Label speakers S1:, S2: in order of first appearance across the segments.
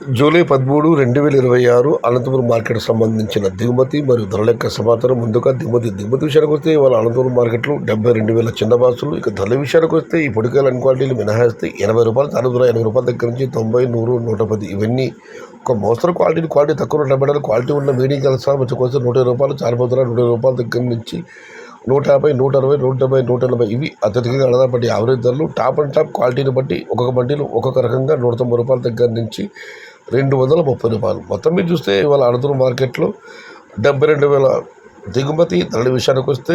S1: July 13, 2026 Anantapuram మార్కెట్‌కి సంబంధించిన దిగుమతి మరియు ధరల యొక్క సమాచారం. ముందుగా దిగుమతి విషయానికొస్తే ఇవాళ అనంతపురం మార్కెట్‌లో 72,000 చిన్న బాక్సులు. ఇక ధరల విషయానికొస్తే ఈ పొడికాయలు అన్ని క్వాలిటీలు మినహాయిస్తే రూ. 80 రూ. 80 దగ్గర నుంచి 90, 100, 110 ఇవన్నీ ఒక మోస్తరు క్వాలిటీ తక్కువ రూపాయలు క్వాలిటీ ఉన్న మీడియం కలిసి వచ్చి రూ. 120 చారిపోతున్నారు. రూ. 120 దగ్గర నుంచి 150, 160, 170, 180 ఇవి అత్యధికంగా ఆధారపడి యావరేజ్ ధరలు. టాప్ అండ్ టాప్ క్వాలిటీని బట్టి ఒక్కొక్క బండిలు ఒక్కొక్క రకంగా రూ. 190 దగ్గర నుంచి రూ. 230. మొత్తం మీద చూస్తే ఇవాళ అనంతపురం మార్కెట్లో 72,000 దిగుమతి. ధరల విషయానికి వస్తే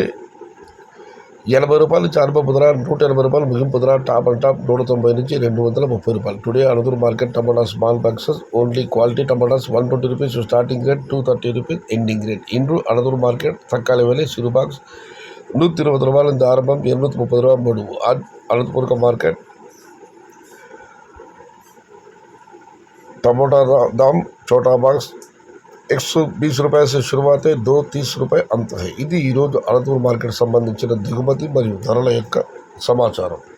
S1: రూ. 80 చారిపోతున్నారు. రూ. 180 ముగింపుతున్నారు. టాప్ అండ్ టాప్ 190 నుంచి రూ. 230. Today Anantapur market tomato small boxes only quality tomatoes ₹120 starting rate, ₹230 ending rate. ఇండ్రు అనంతపురం మార్కెట్ తక్కువ విலை சிறு பாக்ஸ் ₹120 இந்த ஆரம்பம், ₹230 முடிவு. அனந்தபுரம் மார்க்கெட் टमाटा दाम छोटा बाक्स ₹120 से शुरुआत है, ₹230 अंत है. ఇది ఈరోజు అనంతపురం మార్కెట్ సంబంధించిన దిగుమతి మరియు ధరల యొక్క సమాచారం.